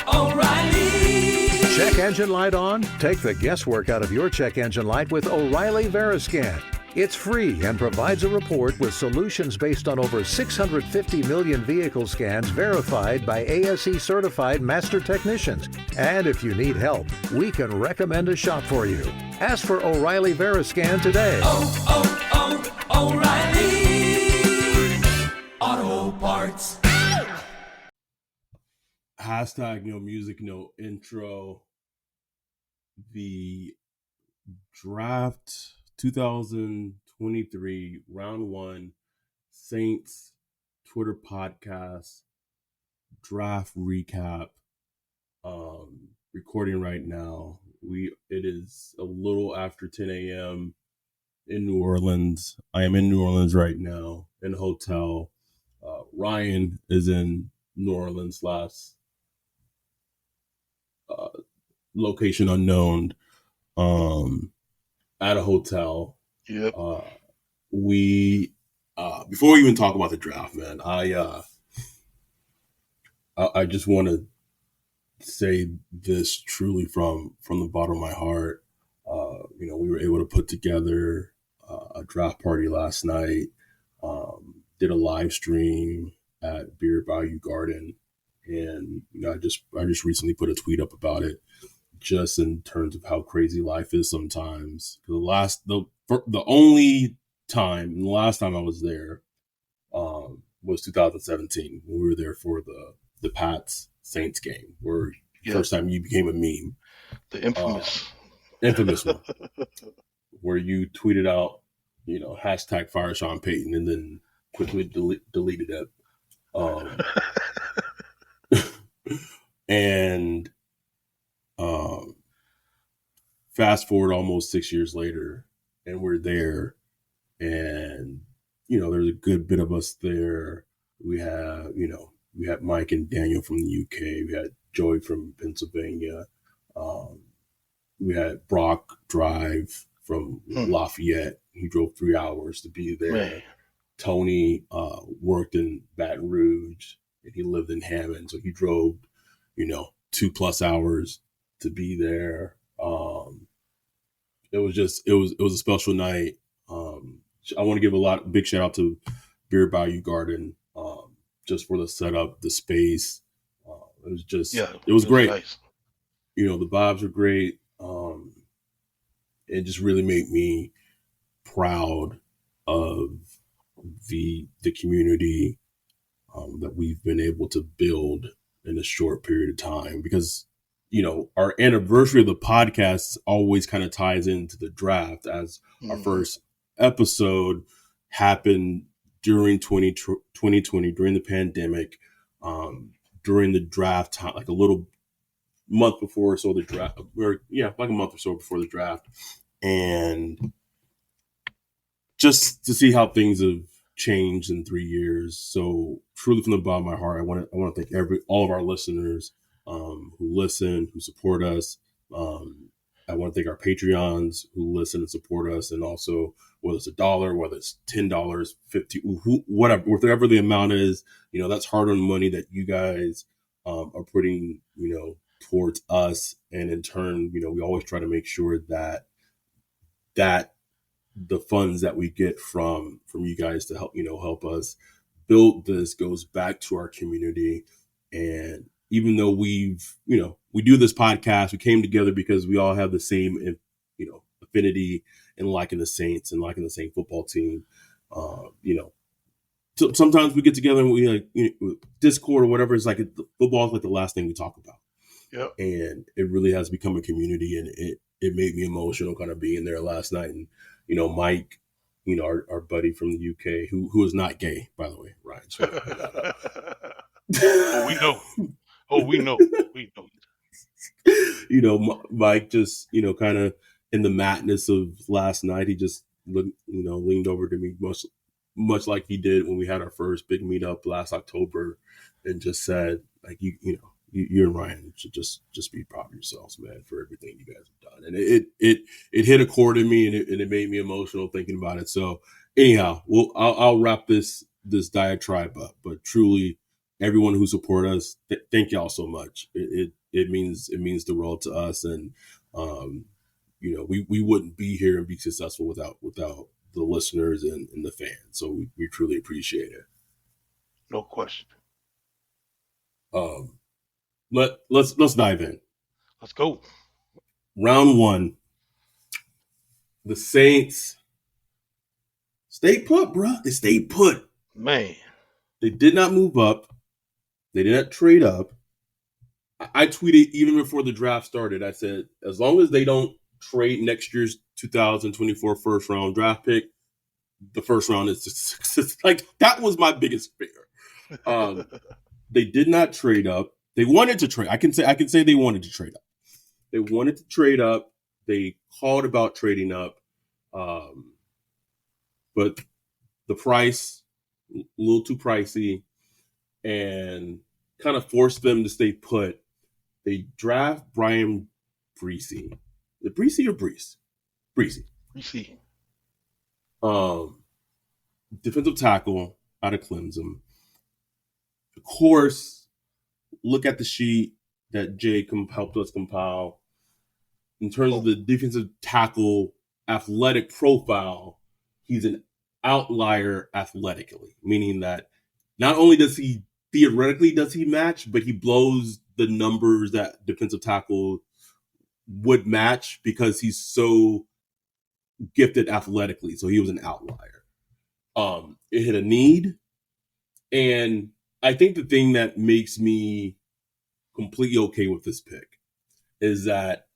O'Reilly. Check engine light on? Take the guesswork out of your check engine light with O'Reilly Veriscan. It's free and provides a report with solutions based on over 650 million vehicle scans verified by ASE certified master technicians. And if you need help, we can recommend a shop for you. Ask for O'Reilly Veriscan today. O'Reilly Auto Parts. Hashtag music note intro. The draft 2023 round one Saints Twitter podcast draft recap. Recording right now. It is a little after 10 a.m. in New Orleans. I am in New Orleans right now in a hotel. Ryan is in New Orleans location unknown, at a hotel. Yep. We before we even talk about the draft, man, I just want to say this truly from the bottom of my heart. We were able to put together a draft party last night. Did a live stream at Beer Bayou Garden, and I just recently put a tweet up about it, just in terms of how crazy life is sometimes. The last time I was there was 2017 when we were there for the Pats Saints game, where first time you became a meme, The infamous one, where you tweeted out, hashtag fire Sean Payton, and then quickly deleted it. And fast forward almost 6 years later, and we're there, and there's a good bit of us there. We had Mike and Daniel from the UK. We had Joey from Pennsylvania. We had Brock drive from Lafayette. He drove 3 hours to be there. Man. Tony worked in Baton Rouge, and he lived in Hammond, so he drove 2+ hours to be there. It was a special night. I want to give big shout out to Beer Bayou Garden, just for the setup, the space. It was great. Nice. The vibes are great. It just really made me proud of the community that we've been able to build in a short period of time, because our anniversary of the podcast always kind of ties into the draft, as our first episode happened during 2020, during the pandemic, during the draft time, like a little month before or so the draft, like a month or so before the draft. And just to see how things have changed in 3 years. So truly, from the bottom of my heart, I want to thank all of our listeners who listen, who support us. I want to thank our Patreons who listen and support us, and also whether it's $1, whether it's $10, $50, whatever the amount is, that's hard-earned money that you guys are putting, towards us, and in turn, we always try to make sure that the funds that we get from you guys to help us build this goes back to our community. And even though we do this podcast, we came together because we all have the same, affinity and liking the Saints and liking the same football team. Sometimes we get together and we Discord or whatever. It's like football is like the last thing we talk about. Yep. And it really has become a community, and it made me emotional kind of being there last night. And, Mike, our buddy from the UK, who is not gay, by the way, Ryan. So we know. Mike just, kind of in the madness of last night, he just leaned over to me much like he did when we had our first big meetup last October, and just said, like, you and Ryan should just be proud of yourselves, man, for everything you guys have done. And it hit a chord in me, and it made me emotional thinking about it. So anyhow, I'll wrap this diatribe up, but truly everyone who support us, thank y'all so much. It means the world to us, and we wouldn't be here and be successful without the listeners and the fans. So we truly appreciate it. No question. Let's dive in. Let's go. Round 1. The Saints stayed put, bro. They stayed put. Man. They did not move up. They did not trade up. I tweeted even before the draft started. I said, as long as they don't trade next year's 2024 first round draft pick, the first round is just like, that was my biggest fear. They did not trade up. They wanted to trade. I can say they wanted to trade up. They wanted to trade up. They called about trading up. But the price, a little too pricey, and kind of forced them to stay put. They draft Brian Brees. Is it Brees or Brees? Brees. Brees. Defensive tackle out of Clemson. Of course, look at the sheet that Jay helped us compile. In terms of the defensive tackle athletic profile, he's an outlier athletically, meaning that not only does he theoretically match, but he blows the numbers that defensive tackle would match because he's so gifted athletically. So he was an outlier. It hit a need. And I think the thing that makes me completely okay with this pick is that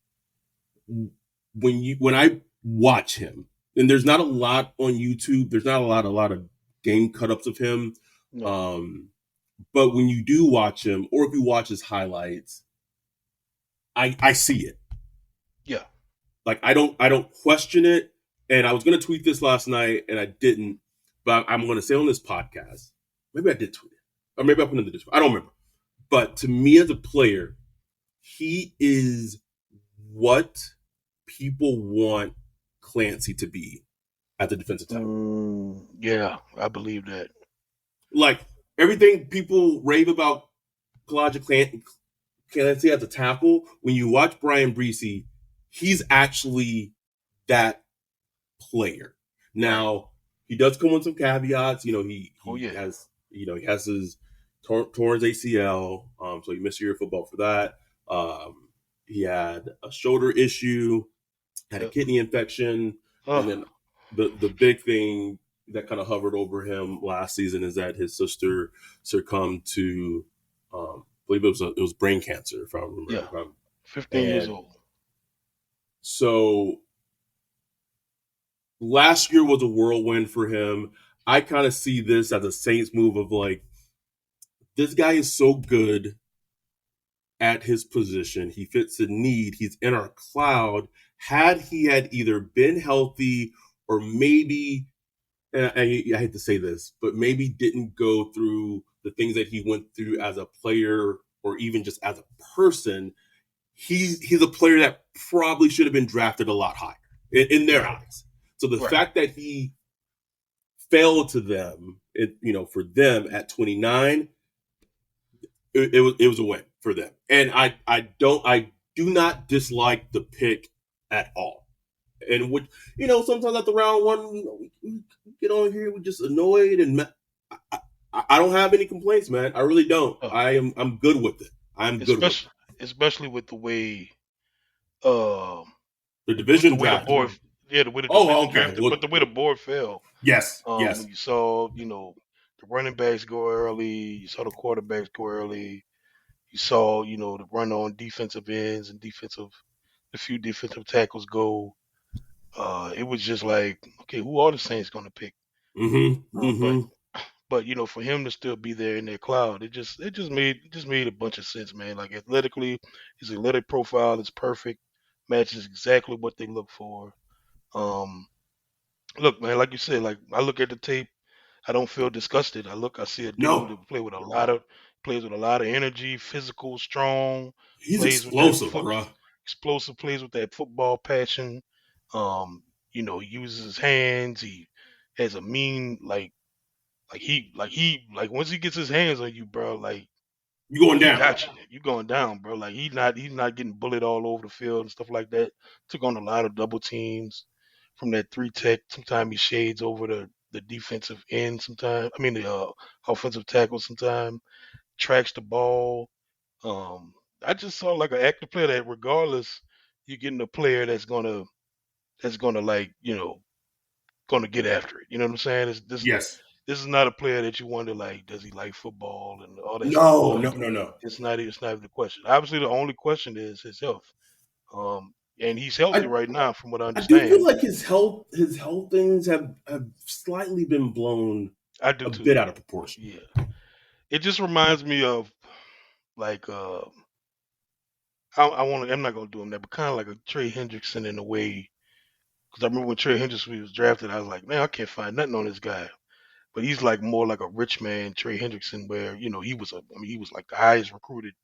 when I watch him, and there's not a lot on YouTube, there's not a lot of game cut-ups of him. No. But when you do watch him, or if you watch his highlights, I see it. Yeah. Like I don't question it. And I was gonna tweet this last night and I didn't, but I'm gonna say on this podcast. Maybe I did tweet it. Or maybe I put it in the Discord. I don't remember. But to me as a player, he is what people want Clancy to be at the defensive tackle. Yeah, I believe that. Like everything people rave about Clancy as a tackle, when you watch Brian Brees, he's actually that player. Now, he does come with some caveats. He has his torn ACL, so he missed a year of football for that. He had a shoulder issue, had a kidney infection, and then the big thing that kind of hovered over him last season is that his sister succumbed to, I believe it was brain cancer, if I remember. Yeah, 15 years old. So last year was a whirlwind for him. I kind of see this as a Saints move of like, this guy is so good at his position. He fits the need. He's in our cloud. Had he had either been healthy or maybe, and I hate to say this, but maybe didn't go through the things that he went through as a player or even just as a person, he's a player that probably should have been drafted a lot higher in their eyes. So the fact that he fell to them, for them at 29, it was a win for them. And I do not dislike the pick at all. And sometimes at the round 1, we get on here, we're just annoyed, and I don't have any complaints, man. I really don't. I'm good with it. Good with it. Especially with the way the division draft. The way the drafted, but the way the board fell. Yes. Yes. When you saw, the running backs go early, you saw the quarterbacks go early, you saw, the run on defensive ends and a few defensive tackles go. It was just like, okay, who are the Saints going to pick? But for him to still be there in their cloud, it just made a bunch of sense, man. Like athletically, his athletic profile is perfect, matches exactly what they look for. Look, man, like you said, like I look at the tape, I don't feel disgusted. I see a dude that plays with a lot of energy, physical, strong. He's explosive, bro. Explosive, plays with that football passion. He uses his hands. He has a mean, Like once he gets his hands on you, bro, like You going he down? got you. You going down, bro. Like he's not getting bullied all over the field and stuff like that. Took on a lot of double teams from that three tech. Sometimes he shades over the defensive end. Sometimes I mean the offensive tackle. Sometimes tracks the ball. I just saw like an active player that regardless, you're getting a player that's gonna like gonna get after it. You know what I'm saying? Yes. This is not a player that you wonder like, does he like football and all that stuff. No, Like, no, no, no. it's not even the question. Obviously, the only question is his health. And he's healthy I right now, from what I I do feel understand. like his health things have slightly been blown I do a too. bit out of proportion. Yeah, it just reminds me of like I'm not gonna do him that, but kind of like a Trey Hendrickson in a way. Because I remember when Trey Hendrickson was drafted, I was like, man, I can't find nothing on this guy. But he's like more like a rich man Trey Hendrickson, where he was like the highest recruited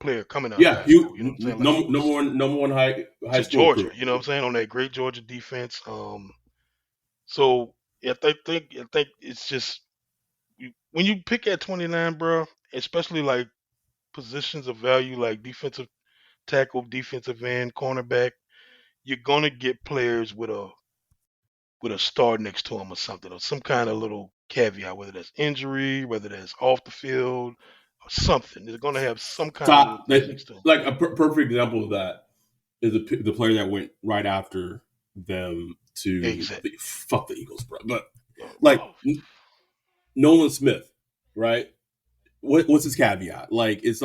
player coming out of Yeah, high you school. You know what I'm saying? Like he number was one high to school Georgia. recruit. You know what I'm saying? On that great Georgia defense. So I think it's just when you pick at 29, bro, especially like positions of value like defensive tackle, defensive end, cornerback, you're gonna get players with a star next to him or something, or some kind of little caveat, whether that's injury, whether that's off the field, or something. They're gonna have some kind of little Top thing that next to him. like a perfect example of that is the player that went right after them to Exactly. fuck the Eagles, bro. But like Oh, Nolan Smith, right? What's his caveat? Like it's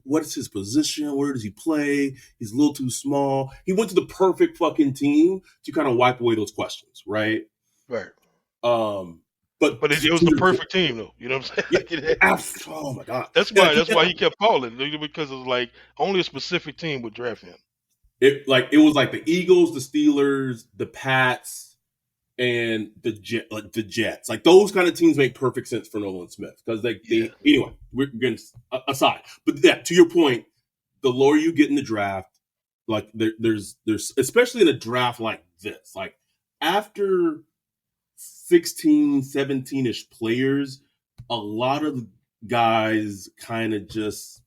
what is his position? Where does he play? He's a little too small. He went to the perfect fucking team to kind of wipe away those questions, right? right. Um, but But it was to the your point, perfect team, though. You know what I'm saying? yeah, Like it had to be. oh my god, That's and, why. That's and why he kept falling because it was like only a specific team would draft him. it was like the Eagles, the Steelers, the Pats, and the Jets. Like those kind of teams make perfect sense for Nolan Smith because Yeah. they anyway. We're getting aside, but yeah, to your point, the lower you get in the draft, like there's especially in a draft like this, like after 16, 17-ish players, a lot of guys kind of just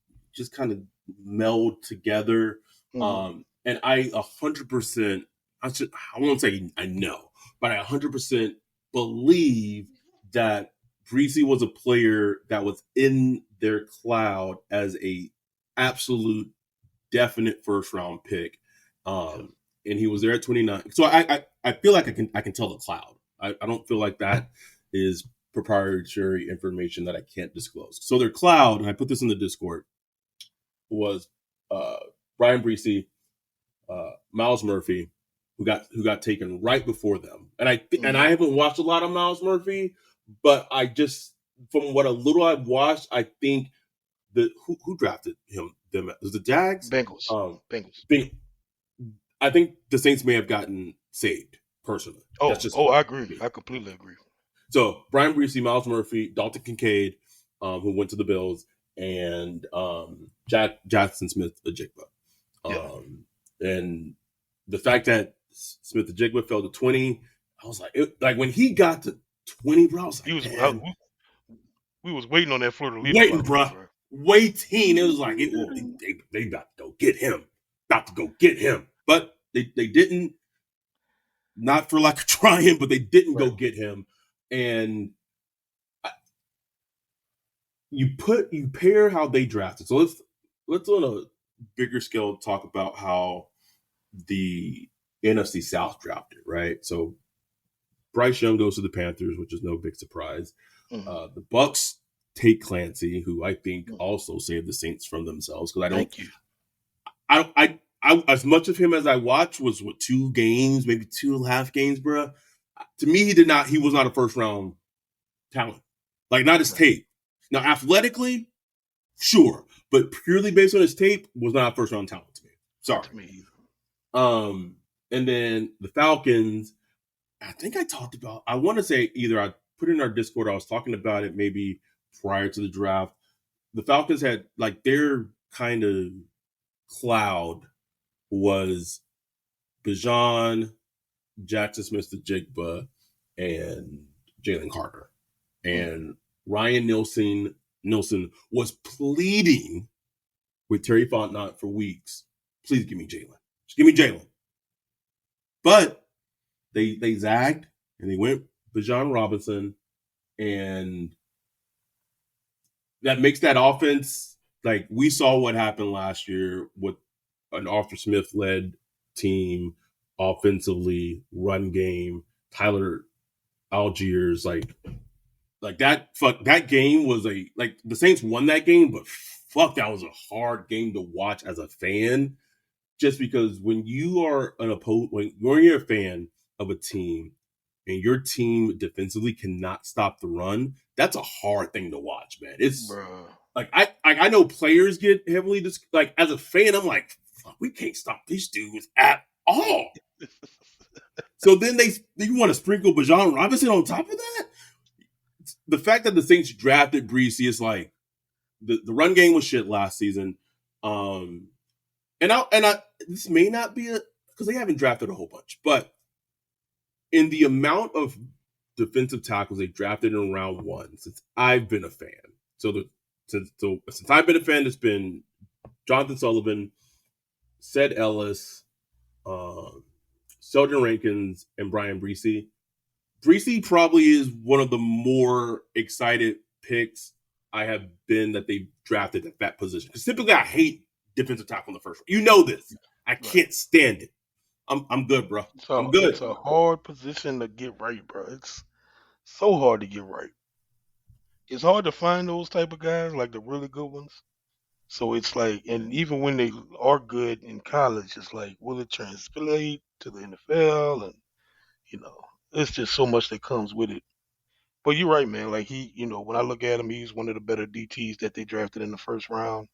kind of meld together. Hmm. And I 100%, I won't say I know, but I 100% believe that Breezy was a player that was in their cloud as a absolute definite first round pick. Yeah. And he was there at 29. So I feel like I can tell the cloud. I don't feel like that is proprietary information that I can't disclose. So their cloud, and I put this in the Discord, was uh, Brian Breesy, Miles Murphy, who got taken right before them. And I Hmm. haven't watched a lot of Miles Murphy, but I just from what a little I've watched, I think that who drafted him them was the Jags. Bengals. Um, Bengals. I think the Saints may have gotten saved personally. That's Oh, just oh, I agree. me. I completely agree. So Brian Breesy, Miles Murphy, Dalton Kincaid, who went to the Bills, and Jackson Smith-Njigba. Yeah. And the fact that Smith-Njigba fell to 20, I was like when he got to 20, bro, I was He like, was. man, We was waiting on that Florida leader waiting, spot for him, bro, bro. waiting. It was like they about to go get him, but they didn't. Not for lack of trying, but they didn't go Right. get him. And you pair how they drafted. So let's on a bigger scale talk about how the NFC South drafted, right? So Bryce Young goes to the Panthers, which is no big surprise. Hmm. The Bucks take Clancy, who I think Hmm. also saved the Saints from themselves because Thank you. I as much of him as I watched was what 2 games, maybe 2.5 games, bro. To me, he was not a first round talent. Like not his Right. tape. Now athletically, sure, but purely based on his tape, was not a first round talent to me. Not Sorry. to me either. And then the Falcons, I think I talked about. I want to say either I put it in our Discord. I was talking about it maybe prior to the draft. The Falcons had like their kind of cloud was Bijan, Jackson Smith-Njigba, and Jalen Carter. and Ryan Nielsen was pleading with Terry Fontenot for weeks. Please give me Jalen. Just give me Jalen. But they zagged and they went Bijan Robinson, and that makes that offense, like we saw what happened last year with an Arthur Smith led team, offensively, run game, Tyler Algiers, like that game was like the Saints won that game, but fuck, that was a hard game to watch as a fan. Just because when you are when you're a fan of a team and your team defensively cannot stop the run, that's a hard thing to watch, man. It's Bruh. like I know players get heavily like as a fan, I'm like, fuck, we can't stop these dudes at all. So then you want to sprinkle Bijan Robinson on top of that? The fact that the Saints drafted Breesy is like the run game was shit last season. And I this may not be because they haven't drafted a whole bunch, but in the amount of defensive tackles they drafted in round one since I've been a fan. Since I've been a fan, it's been Jonathan Sullivan, Sed Ellis, Sheldon Rankins, and Brian Breesy. Breesy probably is one of the more excited picks I have been that they drafted at that position. Because typically I hate defensive tackle in the first round. You know this. I can't stand it. I'm good, bro. I'm good. It's a hard position to get right, bro. It's so hard to get right. It's hard to find those type of guys, like the really good ones. So it's like, and even when they are good in college, it's like, will it translate to the NFL? And, it's just so much that comes with it. But you're right, man. Like when I look at him, he's one of the better DTs that they drafted in the first round.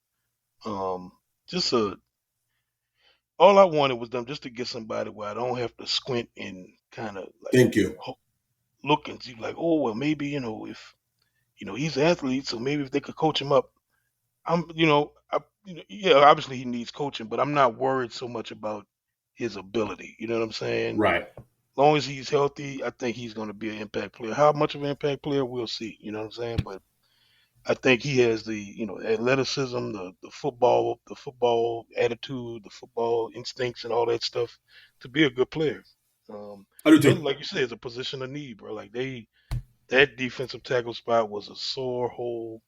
Just all I wanted was them just to get somebody where I don't have to squint and kind of like Thank you. look and see like, oh well, maybe if he's an athlete, so maybe if they could coach him up. Yeah, obviously he needs coaching, but I'm not worried so much about his ability. You know what I'm saying? Right. As long as he's healthy, I think he's going to be an impact player. How much of an impact player, we'll see. You know what I'm saying? But I think he has the athleticism, the football attitude, the football instincts, and all that stuff to be a good player. I do too. And like you said, it's a position of need, bro. Like that defensive tackle spot was a sore hole.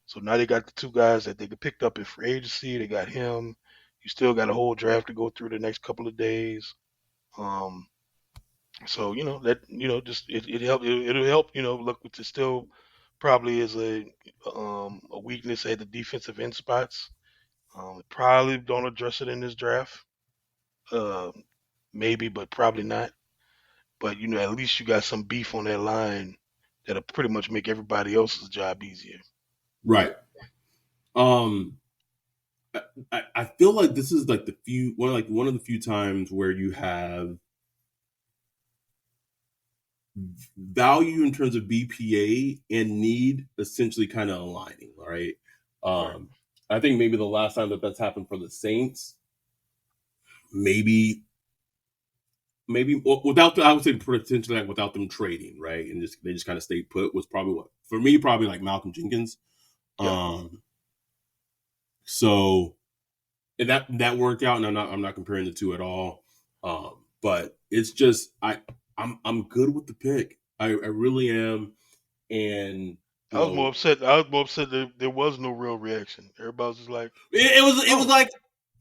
So now they got the two guys that they picked up in free agency. They got him. You still got a whole draft to go through the next couple of days. So just it'll help. Look, it still probably is a weakness at the defensive end spots. Probably don't address it in this draft. Maybe, but probably not. But at least you got some beef on that line that'll pretty much make everybody else's job easier. Right. I feel like this is like one of the few times where you have value in terms of BPA and need essentially kind of aligning, right? I think maybe the last time that's happened for the Saints, maybe without I would say potentially like without them trading, right? And they just kind of stayed put was probably like Malcolm Jenkins. Yeah. So and that worked out, and I'm not comparing the two at all. But it's just I'm good with the pick. I really am. And I was more upset that there was no real reaction. Everybody was just like, it was like,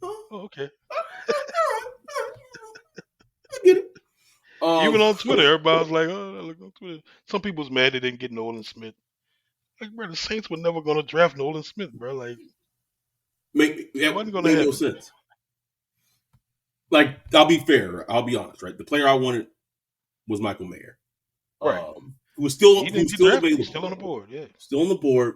oh, okay. I get it. Even on Twitter, everybody was like, oh, look on Twitter. Some people was mad they didn't get Nolan Smith. Like, bro, the Saints were never going to draft Nolan Smith, bro. Like, it wasn't going to make no sense. Like, I'll be fair. I'll be honest, right? The player I wanted was Michael Mayer. Right. Who was still available. He's still on the board, yeah. Still on the board.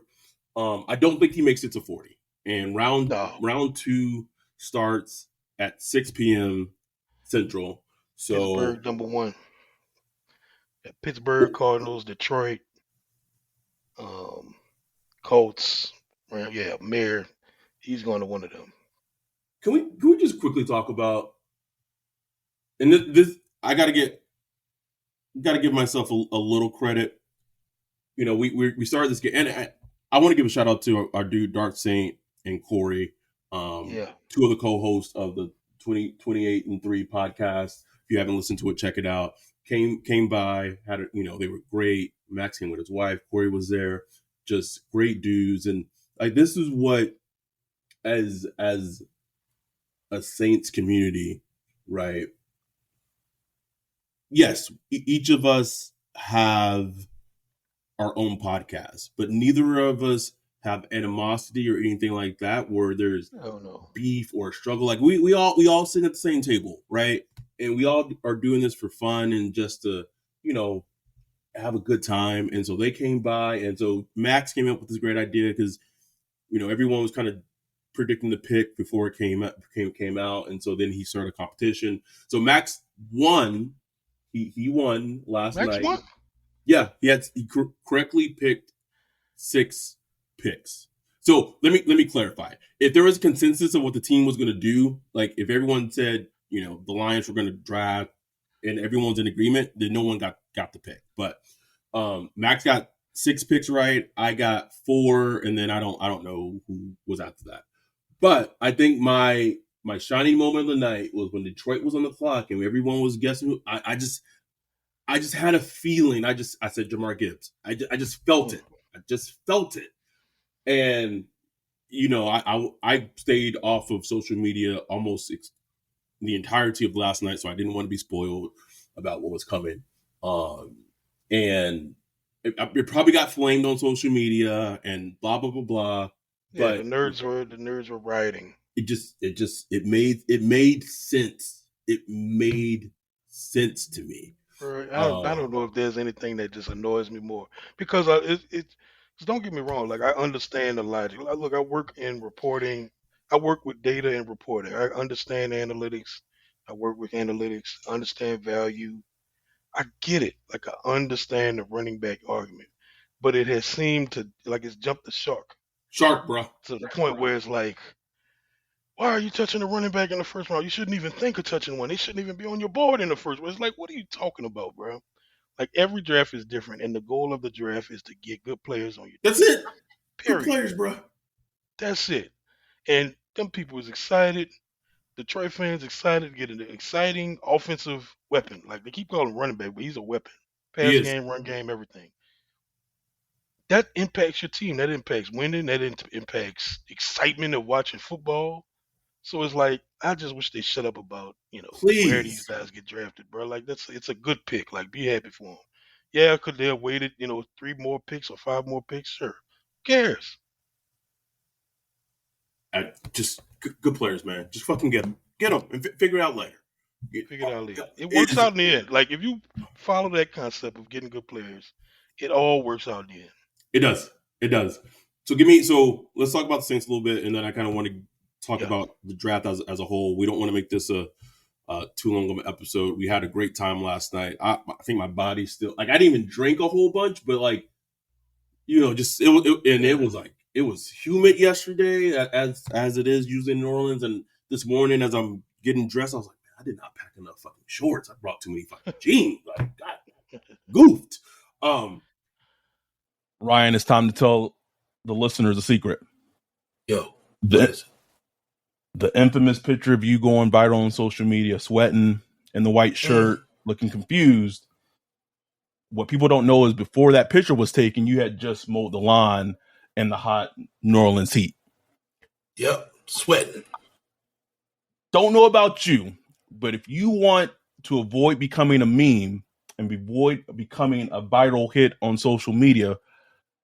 I don't think he makes it to 40. And round 2 starts at 6 p.m. Central. So Pittsburgh number 1. Pittsburgh, Cardinals, Detroit, Colts. Yeah, Mayer. He's going to one of them. Can we just quickly talk about? And this I gotta give myself a little credit. we started this game, and I want to give a shout out to our dude Dark Saint and Corey, two of the co-hosts of the 28 and 3 podcast. If you haven't listened to it, check it out. Came by, they were great. Max came with his wife. Corey was there. Just great dudes, and like this is what as a Saints community, right? Yes, each of us have our own podcast, but neither of us have animosity or anything like that where there's beef or struggle. Like we all sit at the same table, right? And we all are doing this for fun and just to, have a good time. And so they came by, and so Max came up with this great idea because, everyone was kind of predicting the pick before it came out, and so then he started a competition. So Max won. He won last night. Max won? Yeah, he correctly picked 6 picks. So let me clarify. If there was a consensus of what the team was going to do, like if everyone said, the Lions were going to draft and everyone's in agreement, then no one got the pick. But Max got 6 picks right. I got 4, and then I don't know who was after that. But I think my shining moment of the night was when Detroit was on the clock and everyone was guessing who. I just had a feeling. I said Jahmyr Gibbs. I just felt it. I just felt it. And I stayed off of social media almost the entirety of last night, so I didn't want to be spoiled about what was coming. And it probably got flamed on social media and blah blah blah blah. Yeah, but the nerds were rioting. It made sense. It made sense to me. I don't know if there's anything that just annoys me more because don't get me wrong. Like I understand the logic. Look, I work in reporting. I work with data and reporting. I understand analytics. I work with analytics. I understand value. I get it. Like I understand the running back argument, but it has seemed to like it's jumped the shark. Shark, bro. To the point where it's like, why are you touching a running back in the first round? You shouldn't even think of touching one. They shouldn't even be on your board in the first round. It's like, what are you talking about, bro? Like every draft is different, and the goal of the draft is to get good players on your team. That's it. Period. Good players, bro. That's it. And them people was excited. Detroit fans excited to get an exciting offensive weapon. Like they keep calling him running back, but he's a weapon. Pass game, run game, everything. That impacts your team. That impacts winning. That impacts excitement of watching football. So it's like I just wish they shut up about where these guys get drafted, bro. Like it's a good pick. Like be happy for them. Yeah, could they have waited 3 more picks or 5 more picks? Sure. Who cares? Just good players, man. Just fucking get them and figure it out later. It works out in the end. Like if you follow that concept of getting good players, it all works out in the end. It does. So let's talk about the Saints a little bit, and then I kind of want to talk about the draft as a whole. We don't want to make this a too long of an episode. We had a great time last night. I think my body's still like I didn't even drink a whole bunch, but like it was humid yesterday as it is usually in New Orleans, and this morning as I'm getting dressed, I was like, man, I did not pack enough fucking shorts. I brought too many fucking jeans. Like, God, goofed. Ryan, it's time to tell the listeners a secret. Yo, the infamous picture of you going viral on social media, sweating in the white shirt, looking confused. What people don't know is before that picture was taken, you had just mowed the lawn in the hot New Orleans heat. Yep, sweating. Don't know about you, but if you want to avoid becoming a meme and avoid becoming a viral hit on social media,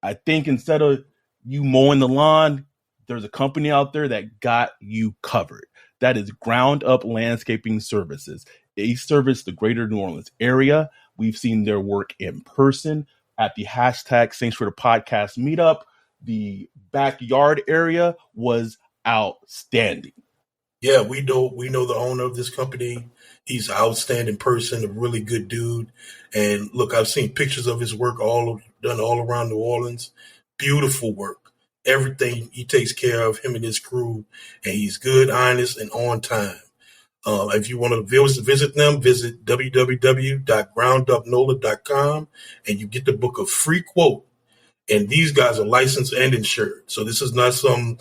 I think instead of you mowing the lawn, there's a company out there that got you covered. That is Ground Up Landscaping Services. They service the greater New Orleans area. We've seen their work in person at the hashtag Saints for the Podcast meetup. The backyard area was outstanding. Yeah, we know the owner of this company. He's an outstanding person, a really good dude. And look, I've seen pictures of his work done all around New Orleans. Beautiful work. Everything he takes care of, him and his crew, and he's good, honest, and on time. If you want to visit them, visit www.groundupnola.com, and you get to book a free quote And these guys are licensed and insured. So this is not some,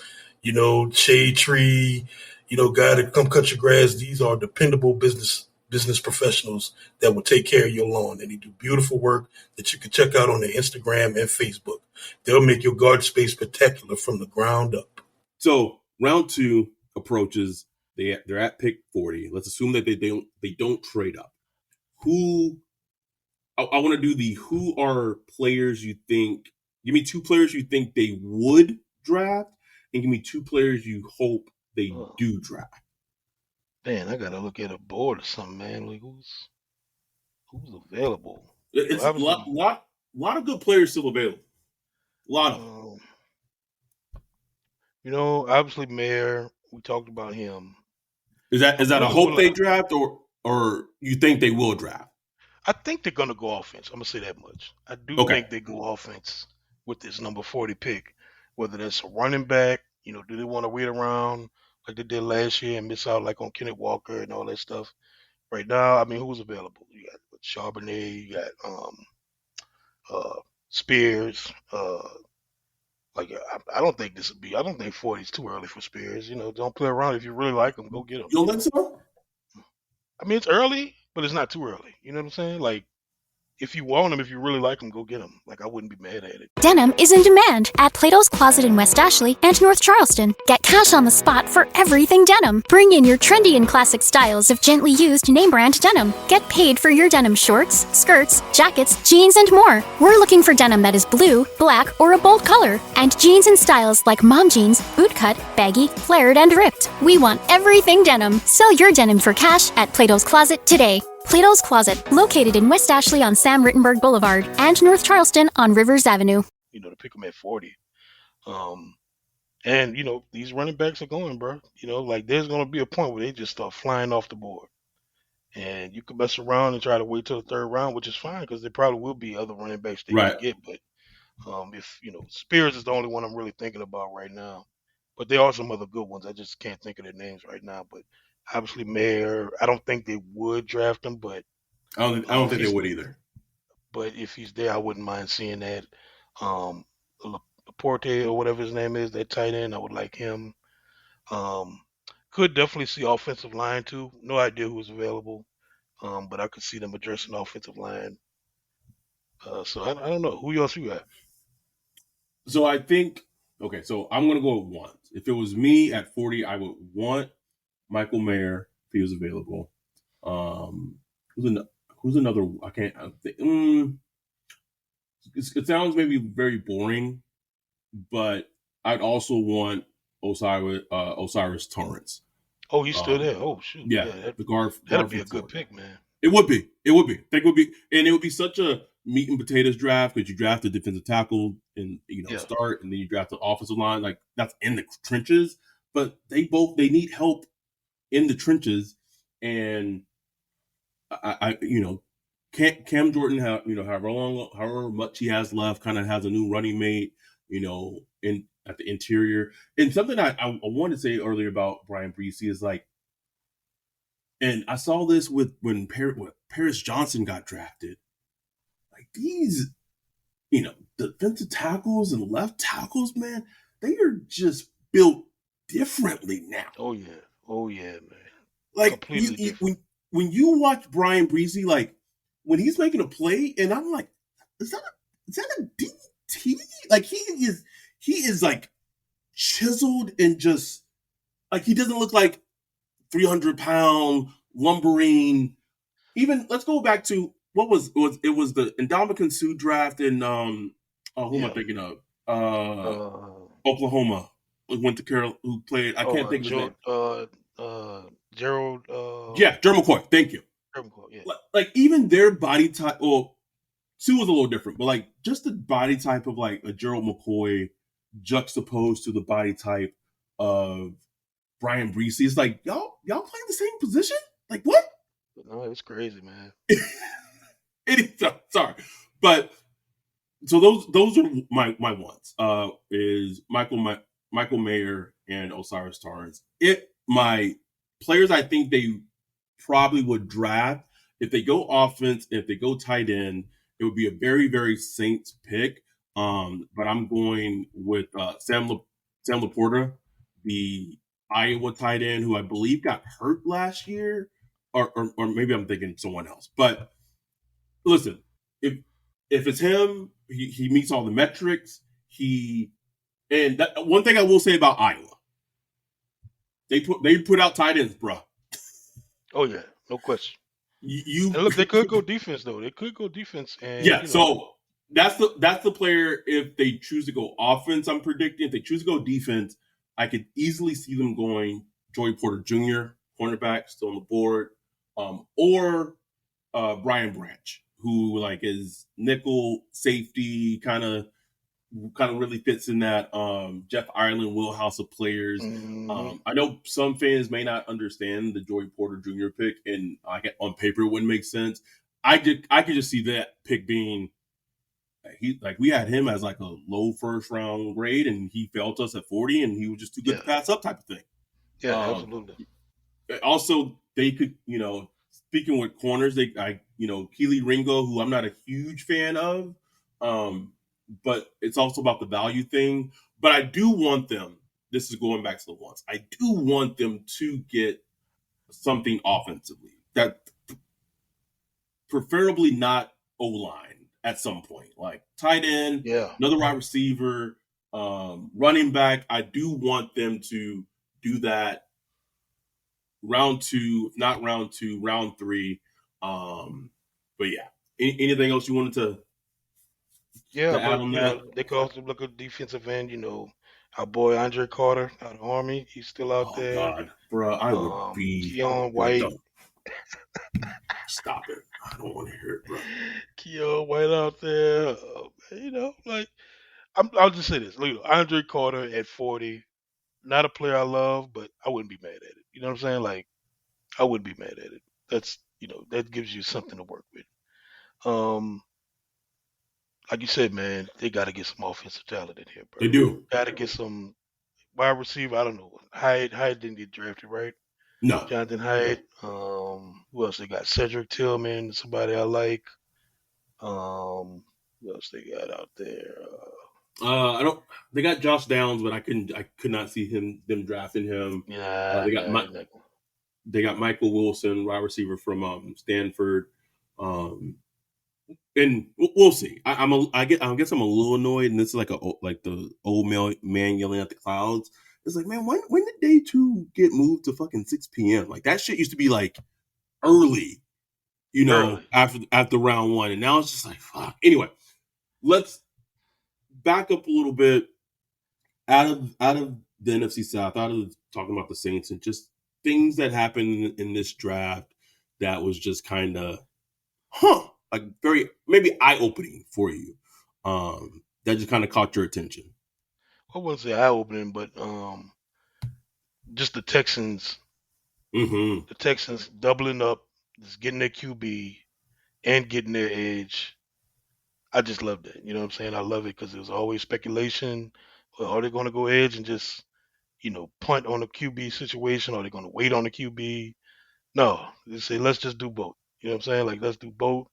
shade tree, guy to come cut your grass. These are dependable business professionals that will take care of your lawn. And they do beautiful work that you can check out on their Instagram and Facebook. They'll make your garden space spectacular from the ground up. So round 2 approaches. They're at pick 40. Let's assume that they don't trade up. I want to do who are players you think. Give me 2 players you think they would draft, and give me 2 players you hope they do draft. Man, I gotta look at a board or something, man. Like who's available? It's a lot of good players still available. A lot of them. Obviously Mayer. We talked about him. Is that a hope they draft, or you think they will draft? I think they're gonna go offense. I'm gonna say that much. I do think they go offense with this number 40 pick. Whether that's a running back, do they want to wait around like they did last year and miss out like on Kenneth Walker and all that stuff? Right now, I mean, who's available? You got Charbonnet, you got Spears. I don't think this would be. I don't think 40 is too early for Spears. Don't play around. If you really like him, go get him. You don't think so? I mean, it's early, but it's not too early. You know what I'm saying? Like, if you want him, if you really like him, go get him. Like, I wouldn't be mad at it. Denim is in demand at Plato's Closet in West Ashley and North Charleston. Get cash on the spot for everything denim. Bring in your trendy and classic styles of gently used name brand denim. Get paid for your denim shorts, skirts, jackets, jeans, and more. We're looking for denim that is blue, black, or a bold color, and jeans in styles like mom jeans, bootcut, baggy, flared, and ripped. We want everything denim. Sell your denim for cash at Plato's Closet today. Plato's Closet, located in West Ashley on Sam Rittenberg Boulevard and North Charleston on Rivers Avenue. To pick them at 40. And, these running backs are going, bro. Like there's going to be a point where they just start flying off the board. And you can mess around and try to wait till the 3rd round, which is fine because there probably will be other running backs they can get. But if, Spears is the only one I'm really thinking about right now. But there are some other good ones. I just can't think of their names right now. But obviously, Mayer, I don't think they would draft him, but I don't think they would either. But if he's there, I wouldn't mind seeing that. Laporte or whatever his name is, that tight end, I would like him. Could definitely see offensive line too. No idea who's available, but I could see them addressing offensive line. So I don't know. Who else you got? So I think so I'm gonna go with one. If it was me at 40, I would want Michael Mayer if he was available. Who's another? I can't. It sounds maybe very boring, but I'd also want Osiris Torrance. Oh, he's still there. Oh, shoot. Yeah, the guard. That'd be a good pick, man. It would be. I think it would be, and it would be such a meat and potatoes draft because you draft a defensive tackle and start, and then you draft the offensive line. Like that's in the trenches, but they need help in the trenches, and Cam Jordan, however much he has left, kind of has a new running mate, in at the interior. And something I wanted to say earlier about Brian Bresee is like, and I saw this when Paris Johnson got drafted. Like these, defensive tackles and left tackles, man, they are just built differently now. Oh yeah, man. Like when you watch Brian Bresee, like when he's making a play, and I'm like, is that a DT? Like he is like chiseled and just like he doesn't look like 300-pound lumbering. Even let's go back to what was the Ndamukong Suh draft in who am I thinking of? Oklahoma went to Carroll, who played. I can't think of his name. Gerald. Gerald McCoy. Thank you. Gerald McCoy. Yeah. Like even their body type. Well, Sue was a little different, but like just the body type of like a Gerald McCoy juxtaposed to the body type of Brian Bresee. It's like y'all playing the same position. Like what? No, it's crazy, man. Sorry, but so those are my ones. Is Michael Mayer and Osiris Torrance. My players I think they probably would draft if they go offense, if they go tight end, it would be a very, very Saints pick. But I'm going with Sam Laporta, the Iowa tight end who I believe got hurt last year, or maybe I'm thinking someone else. But listen, if it's him, he meets all the metrics. One thing I will say about Iowa, they put out tight ends, bro. Oh yeah, no question. And look, they could go defense though. They could go defense, and yeah. So that's the player. If they choose to go offense, I'm predicting. If they choose to go defense, I could easily see them going Joey Porter Jr., cornerback, still on the board, or Brian Branch, who like is nickel safety, kind of really fits in that Jeff Ireland wheelhouse of players. Mm-hmm. I know some fans may not understand the Joey Porter Jr. pick, and on paper it wouldn't make sense. I could just see that pick being we had him as like a low first round grade, and he fell to us at 40, and he was just too good to pass up type of thing. Yeah, absolutely. Also, they could, speaking with corners, Keely Ringo, who I'm not a huge fan of, but it's also about the value thing. But I do want them, this is going back to the ones, I do want them to get something offensively. That preferably not O-line at some point. Like tight end, another wide receiver, running back. I do want them to do that round 2, not round 2, round 3. But yeah. Anything else you wanted to add on that? They could also look at defensive end, our boy Andre Carter out of Army. He's still out there. God, bro, I would be Keon White. Stop it. I don't want to hear it, bro. Keon White out there. I'll just say this. Look, Andre Carter at 40, not a player I love, but I wouldn't be mad at it. You know what I'm saying? Like, I wouldn't be mad at it. That's, that gives you something to work with. Like you said, man, they got to get some offensive talent in here, bro. They do. Got to get some wide receiver. I don't know. Hyde didn't get drafted, right? No. Jonathan Hyde. Who else they got? Cedric Tillman, somebody I like. Who else they got out there? They got Josh Downs, but I could not see them drafting him. Yeah. They got Michael Wilson, wide receiver from Stanford. And we'll see. I guess I'm a little annoyed, and this is like the old man yelling at the clouds. It's like, man, when did day 2 get moved to fucking 6 p.m.? Like that shit used to be like early, after round 1, and now it's just like fuck. Anyway, let's back up a little bit out of the NFC South, out of talking about the Saints, and just things that happened in this draft that was just kind of like very maybe eye-opening for you, that just kind of caught your attention. I wouldn't say eye-opening, but just the Texans. Mm-hmm. The Texans doubling up, just getting their QB and getting their edge. I just loved it. You know what I'm saying? I love it because it was always speculation. Well, are they going to go edge and just, punt on the QB situation? Or are they going to wait on the QB? No, they say, let's just do both. You know what I'm saying? Like, let's do both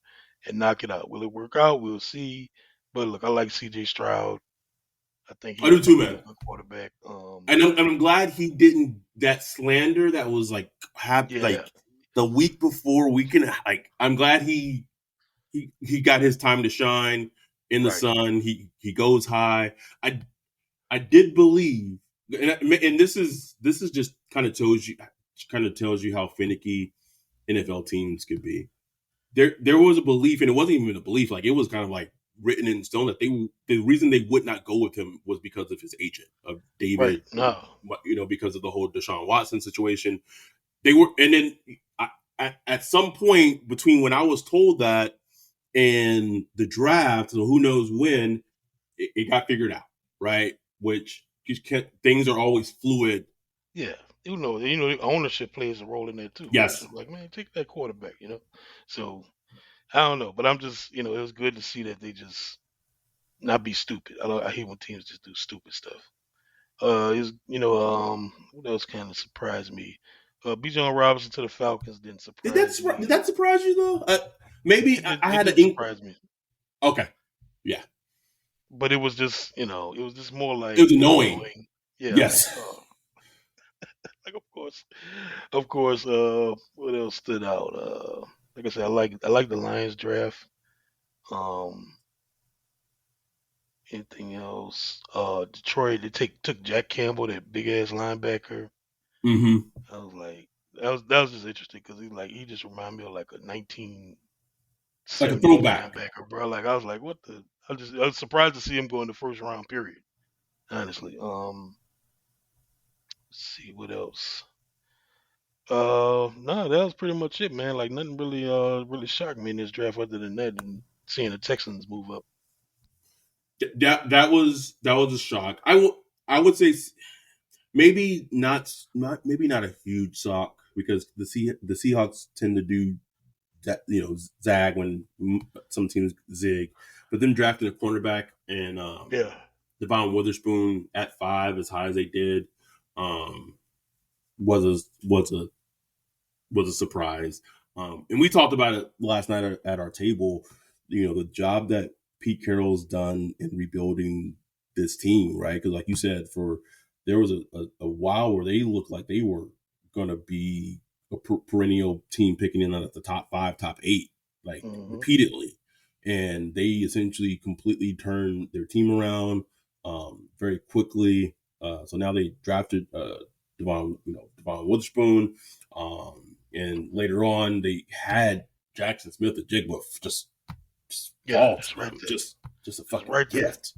and knock it out. Will it work out? We'll see. But look, I like C.J. Stroud. I think I do too, man. A quarterback. And I'm glad he didn't that slander that was like like the week before. I'm glad he got his time to shine in the sun. He goes high. I did believe, and this is just kind of tells you how finicky NFL teams could be. There was a belief, and it wasn't even a belief. Like it was kind of like written in stone that the reason they would not go with him was because of his agent, of David. Right. No. Because of the whole Deshaun Watson situation. They were, and then at some point between when I was told that and the draft, so who knows when, it got figured out, right? Which things are always fluid. Yeah. The ownership plays a role in there too. Yes. Like, man, take that quarterback, So I don't know, but I'm just, it was good to see that they just not be stupid. I hate when teams just do stupid stuff. What else kind of surprised me? Bijan Robinson to the Falcons didn't surprise me. Did that surprise you though? Maybe I had to surprise me. Okay, yeah. but it was just it was just more It like was annoying. Yeah, Yes. like of course. What else stood out? Like I said, I like the Lions draft. Um, Anything else? Detroit, they took Jack Campbell, that big ass linebacker. Mm-hmm. I was like, that was just interesting because he just reminded me of like a Like a 1970s throwback. linebacker, bro. Like I was like, what the? I was surprised to see him go in the first round. Period. Honestly. Let's see what else. No, that was pretty much it, man. Like nothing really shocked me in this draft other than that and seeing the Texans move up. That was a shock. I would say maybe not a huge shock because the Seahawks tend to do that, zag when some teams zig, but them drafting a cornerback and Yeah. Devon Witherspoon at 5 as high as they did was a surprise. And we talked about it last night at our table. The job that Pete Carroll's done in rebuilding this team, right? Because like you said, there was a while where they looked like they were going to be a perennial team picking in at the top 5, top 8, like repeatedly. And they essentially completely turned their team around very quickly. So now they drafted Devon Witherspoon. And later on, they had Jackson Smith and Jigba just fall to them, just a fucking gift.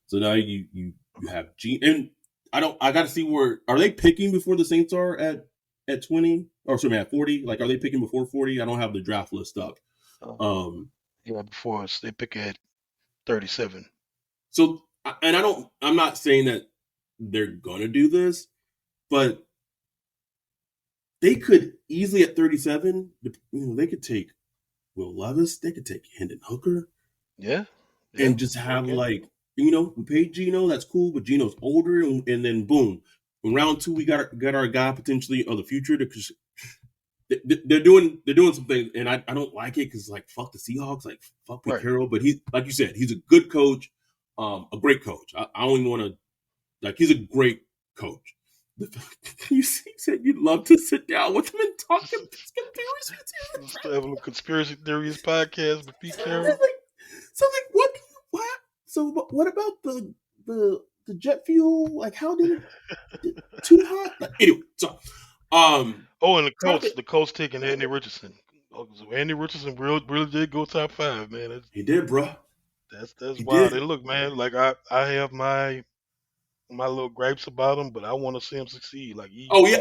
So now you have Gene, and I got to see are they picking before the Saints are at 20 or sorry at 40? Like, are they picking before 40? I don't have the draft list up. Before us, they pick at 37. So, and I'm not saying that they're gonna do this, but they could easily at 37, they could take Will Levis, they could take Hendon Hooker. Yeah. And just have we paid Geno, that's cool, but Geno's older, and then boom. In round 2, we got our guy potentially of the future because they're doing some things, and I don't like it because like fuck the Seahawks, like fuck Pete Carroll, but he, like you said, he's a good coach, a great coach. I don't even want to, like, he's a great coach. You said you'd love to sit down with him and talk about conspiracy theories podcast with Pete Carroll. What about the jet fuel? Like, how did it too hot? Like, anyway, so and the coach taking Andy Richardson. So Andy Richardson really did go top 5, man. He did, bro. That's wild. And look, man, like I have my little gripes about him, but I want to see him succeed. Like,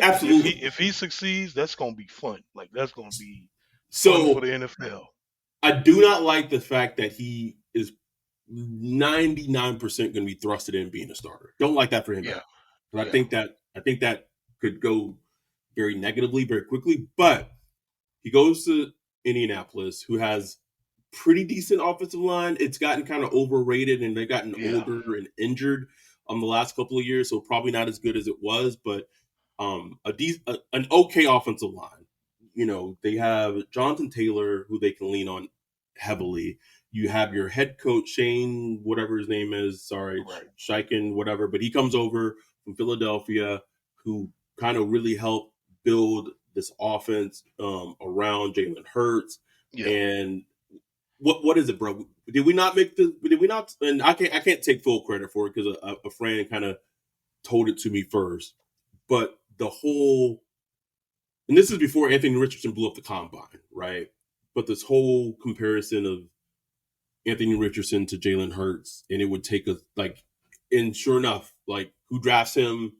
absolutely. If he succeeds, that's gonna be fun. Like, that's gonna be fun for the NFL. I do not like the fact that he is 99% going to be thrusted in being a starter. Don't like that for him. Yeah. I think that could go very negatively very quickly. But he goes to Indianapolis, who has pretty decent offensive line. It's gotten kind of overrated, and they've gotten older and injured the last couple of years, so probably not as good as it was. But an okay offensive line. They have Jonathan Taylor, who they can lean on heavily. You have your head coach, Shane, whatever his name is, Steichen, whatever, but he comes over from Philadelphia, who kind of really helped build this offense around Jalen Hurts. Yeah. And what is it, bro? Did we not? And I can't take full credit for it because a friend kind of told it to me first. But and this is before Anthony Richardson blew up the combine, right? But this whole comparison of Anthony Richardson to Jalen Hurts, and it would take and sure enough, like, who drafts him?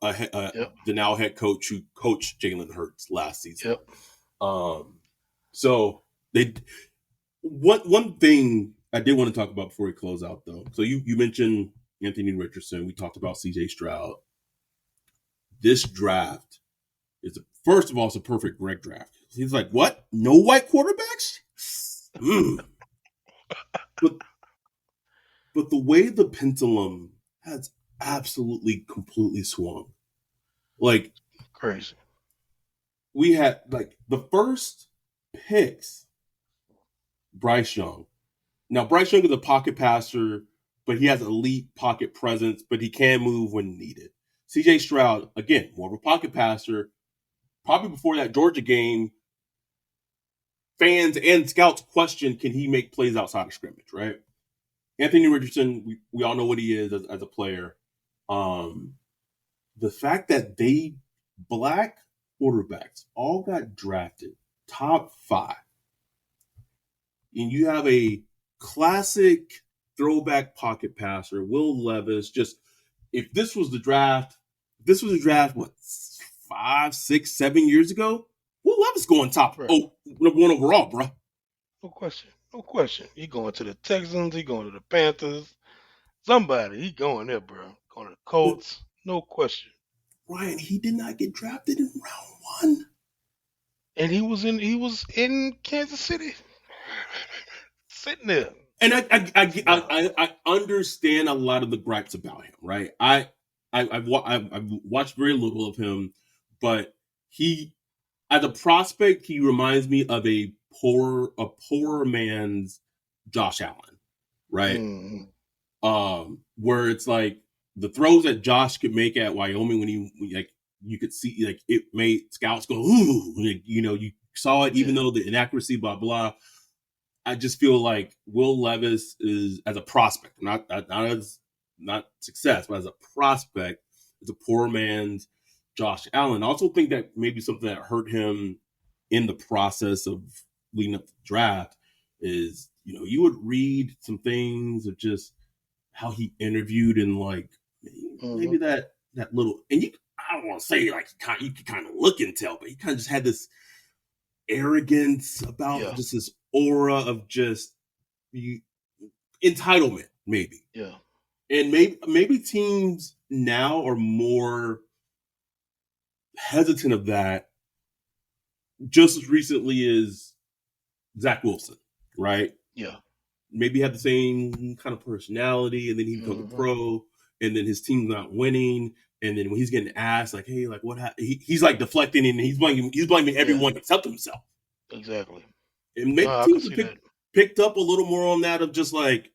The now head coach who coached Jalen Hurts last season. Yep. So one thing I did want to talk about before we close out, though. So you mentioned Anthony Richardson. We talked about C.J. Stroud. This draft first of all, it's a perfect Greg draft. He's like, what? No white quarterbacks? But the way the pendulum has absolutely completely swung, like crazy. We had the first picks, Bryce Young. Now Bryce Young is a pocket passer but he has elite pocket presence, but he can move when needed. CJ Stroud, again, more of a pocket passer. Probably before that Georgia game, fans and scouts questioned, can he make plays outside of scrimmage, right? Anthony Richardson, we all know what he is as a player. The fact that black quarterbacks all got drafted top 5, and you have a classic throwback pocket passer, Will Levis. Just if this was the draft, what, 5, 6, 7 years ago? Will Levis going top Right. number 1 overall, bro. No question. He going to the Texans. He going to the Panthers. Somebody, he going there, bro. Going to the Colts. No question. Ryan, he did not get drafted in round 1. And he was in Kansas City, sitting there. And I understand a lot of the gripes about him, right? I've watched very little of him, but he, as a prospect, he reminds me of a poorer man's Josh Allen, right? Mm-hmm. Where it's like the throws that Josh could make at Wyoming when he like you could see like it made scouts go ooh, like, you saw it even though the inaccuracy, blah blah. I just feel like Will Levis is, as a prospect, not success, but as a prospect, is a poor man's Josh Allen. I also think that maybe something that hurt him in the process of leading up to the draft is, you would read some things of just how he interviewed and like maybe that little, and I don't want to say like you could kind of look and tell, but he kind of just had this arrogance about just this aura of just entitlement, maybe. Yeah. And maybe teams now are more hesitant of that just as recently as Zach Wilson, right? Yeah. Maybe had the same kind of personality, and then he becomes a pro, and then his team's not winning, and then when he's getting asked, like, "Hey, like what happened?" He's like deflecting, and he's blaming everyone except himself. Exactly. And maybe teams picked up a little more on that of just like,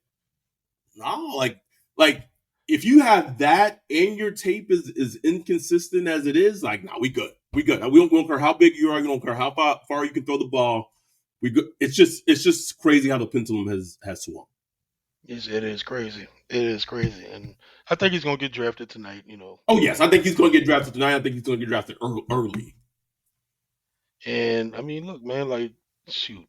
no, like if you have that and your tape is inconsistent as it is, like, no, we good. We don't care how big you are. We don't care how far you can throw the ball. We good. It's just crazy how the pendulum has swung. Yes, it is crazy. It is crazy, and I think he's gonna get drafted tonight. Oh yes, I think he's gonna get drafted tonight. I think he's gonna get drafted early. And I mean, look, man, like, shoot,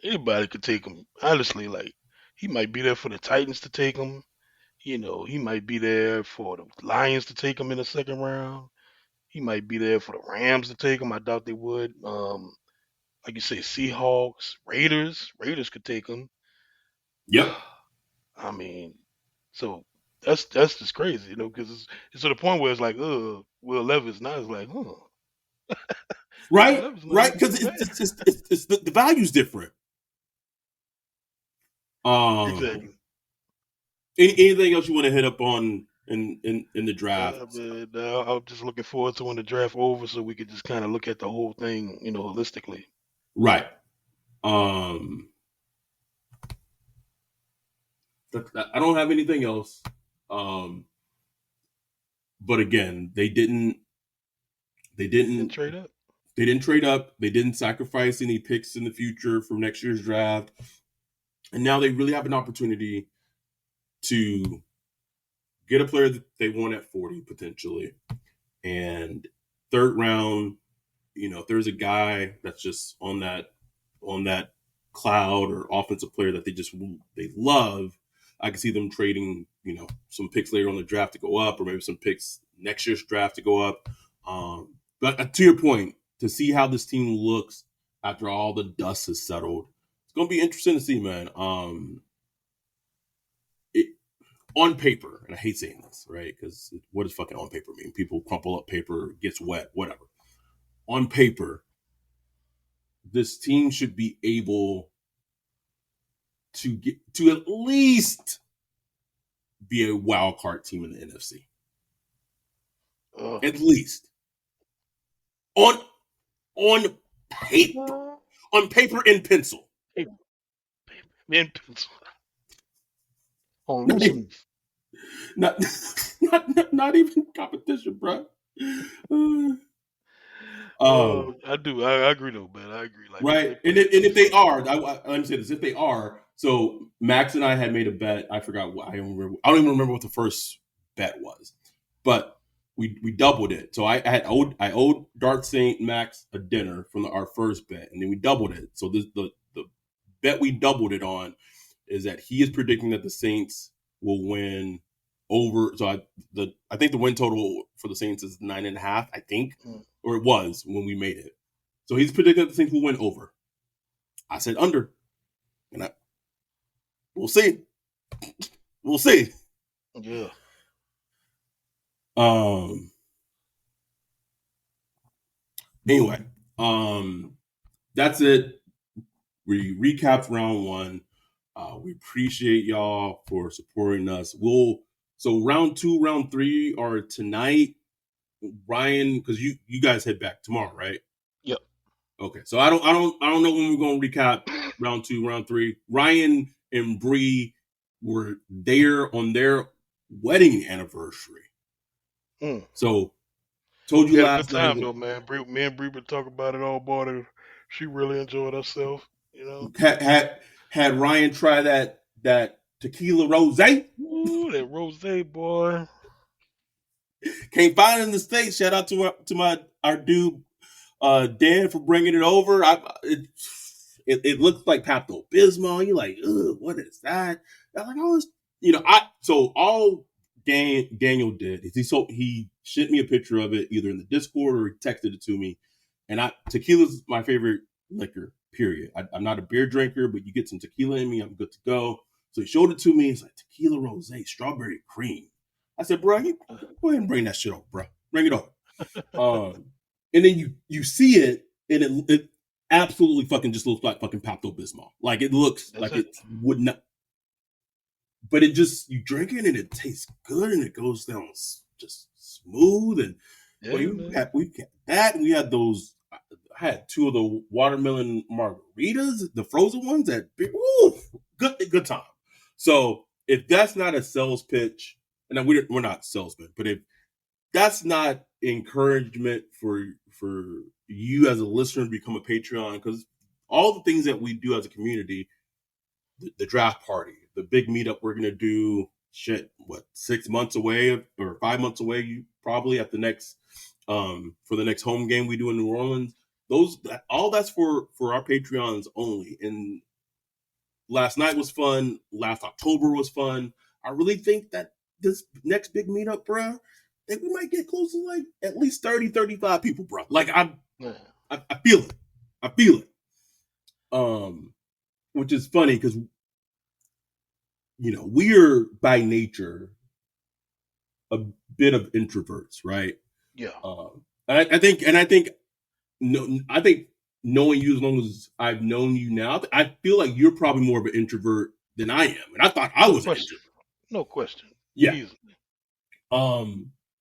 anybody could take him. Honestly, like, he might be there for the Titans to take him. He might be there for the Lions to take him in the second round. He might be there for the Rams to take him. I doubt they would. Like you say, Seahawks, Raiders could take him. Yep. I mean, so that's just crazy, because it's to the point where it's like, Will Levis. Now it's like, right, because it's the value's different. Exactly. Anything else you want to hit up on in the draft? I'm just looking forward to when the draft over, so we could just kind of look at the whole thing, holistically. Right. I don't have anything else. But again, they didn't trade up. They didn't trade up. They didn't sacrifice any picks in the future from next year's draft. And now they really have an opportunity to get a player that they want at 40 potentially. And third round, if there's a guy that's just on that cloud or offensive player that they love, I can see them trading, some picks later on the draft to go up, or maybe some picks next year's draft to go up. But to your point, to see how this team looks after all the dust has settled, it's going to be interesting to see, man. On paper, and I hate saying this, right? Because what does fucking on paper mean? People crumple up paper, gets wet, whatever. On paper, this team should be able to get to at least be a wild card team in the NFC. At least. On paper. On paper and pencil. In pencil. On Reese's. Not even competition, bro. I do. I agree though, man. I agree. Like, right. And if they are, let me say this: if they are, so Max and I had made a bet. I forgot what I don't even remember what the first bet was, but we doubled it. So I owed Dark Saint Max a dinner from our first bet, and then we doubled it. So the bet we doubled it on is that he is predicting that the Saints will win over. So I think the win total for the Saints is 9.5. I think, or it was when we made it. So he's predicting that the Saints will win over. I said under, and we'll see. We'll see. Yeah. Anyway, that's it. We recapped round one. We appreciate y'all for supporting us. So round 2, round 3 are tonight. Ryan, because you guys head back tomorrow, right? Yep. Okay. So I don't know when we're gonna recap round 2, round 3. Ryan and Bree were there on their wedding anniversary. So told you last night. Good time though, man. Me and Bree would talk about it all morning. She really enjoyed herself. You know. Had Ryan try that tequila rosé. Ooh, that rosé, boy. Can't find it in the States. Shout out to our dude Dan for bringing it over. It looks like Pepto Bismol. You're like, ugh, what is that? I'm like, oh, so all Daniel did is he sent me a picture of it either in the Discord or he texted it to me. And tequila's my favorite liquor, period. I'm not a beer drinker, but you get some tequila in me, I'm good to go. So he showed it to me. It's like tequila rosé, strawberry cream. I said, bro, go ahead and bring that shit over, bro. Bring it over. And then you see it, and it absolutely fucking just looks like fucking Pepto Bismol. Like it looks like it would not. But it just, you drink it and it tastes good and it goes down just smooth. And we had that. And we had those. I had 2 of the watermelon margaritas, the frozen ones. That good time. So if that's not a sales pitch, and we're not salesmen, but if that's not encouragement for you as a listener to become a Patreon, because all the things that we do as a community, the draft party, the big meetup we're gonna do, 6 months away or 5 months away, you probably at the next for the next home game we do in New Orleans. All that's for our Patreons only. And last night was fun. Last October was fun. I really think that this next big meetup, bro, that we might get close to like at least 30, 35 people, bro. Like I feel it. I feel it. Which is funny because we're by nature a bit of introverts, right? Yeah. I think knowing you as long as I've known you now, I feel like you're probably more of an introvert than I am. And I thought I was an introvert. No question. Yeah. Easily.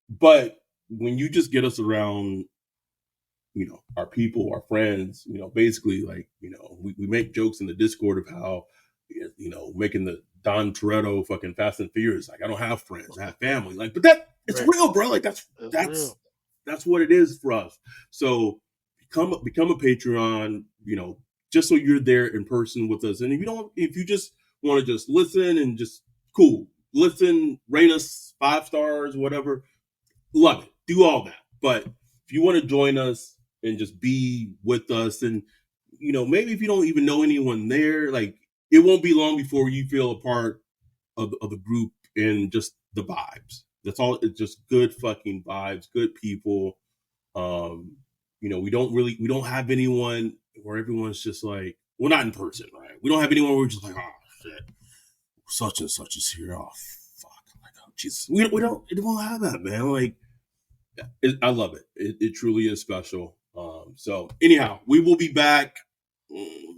But when you just get us around, our people, our friends, basically like, we make jokes in the Discord of how, making the Don Toretto fucking Fast and Furious. Like, I don't have friends, I have family. Like, but it's real, bro. Like that's real. That's what it is for us. So become a Patreon, just so you're there in person with us. And if you just want to just listen and just listen, rate us 5 stars, whatever, love it. Do all that. But if you want to join us and just be with us, and maybe if you don't even know anyone there, like it won't be long before you feel a part of the group and just the vibes. That's all. It's just good fucking vibes, good people. We don't have anyone where everyone's just like, well, not in person, right? We don't have anyone where we're just like, oh shit, such and such is here. Oh fuck, like, oh Jesus, we don't have that, man. Like, I love it. It truly is special. So anyhow, we will be back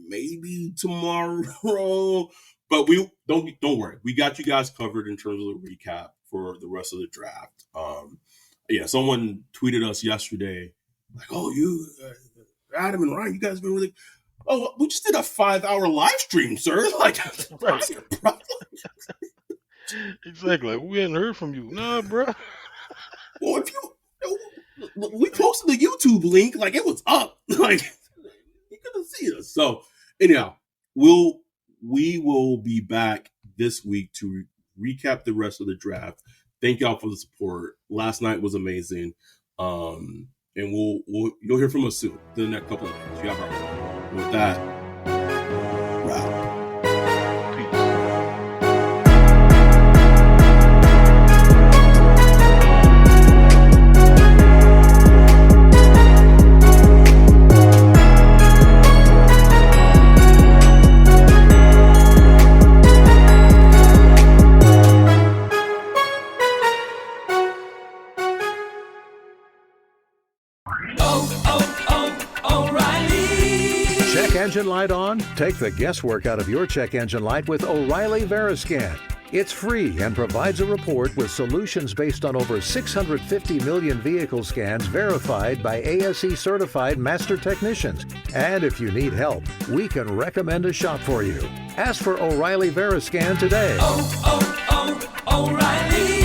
maybe tomorrow, but we don't worry. We got you guys covered in terms of the recap for the rest of the draft. Someone tweeted us yesterday, like, oh, you, Adam and Ryan, you guys been really, oh, we just did a 5-hour live stream, sir. Like, Exactly. Like, we hadn't heard from you. Nah, bro. Well, if we posted the YouTube link, like it was up, like you couldn't see us. So anyhow, we will be back this week to recap the rest of the draft. Thank y'all for the support. Last night was amazing, and you'll hear from us soon. The next couple of days. You have our word. With that, wrap. Check engine light on? Take the guesswork out of your check engine light with O'Reilly Veriscan. It's free and provides a report with solutions based on over 650 million vehicle scans verified by ASE certified master technicians. And if you need help, we can recommend a shop for you. Ask for O'Reilly Veriscan today. O'Reilly.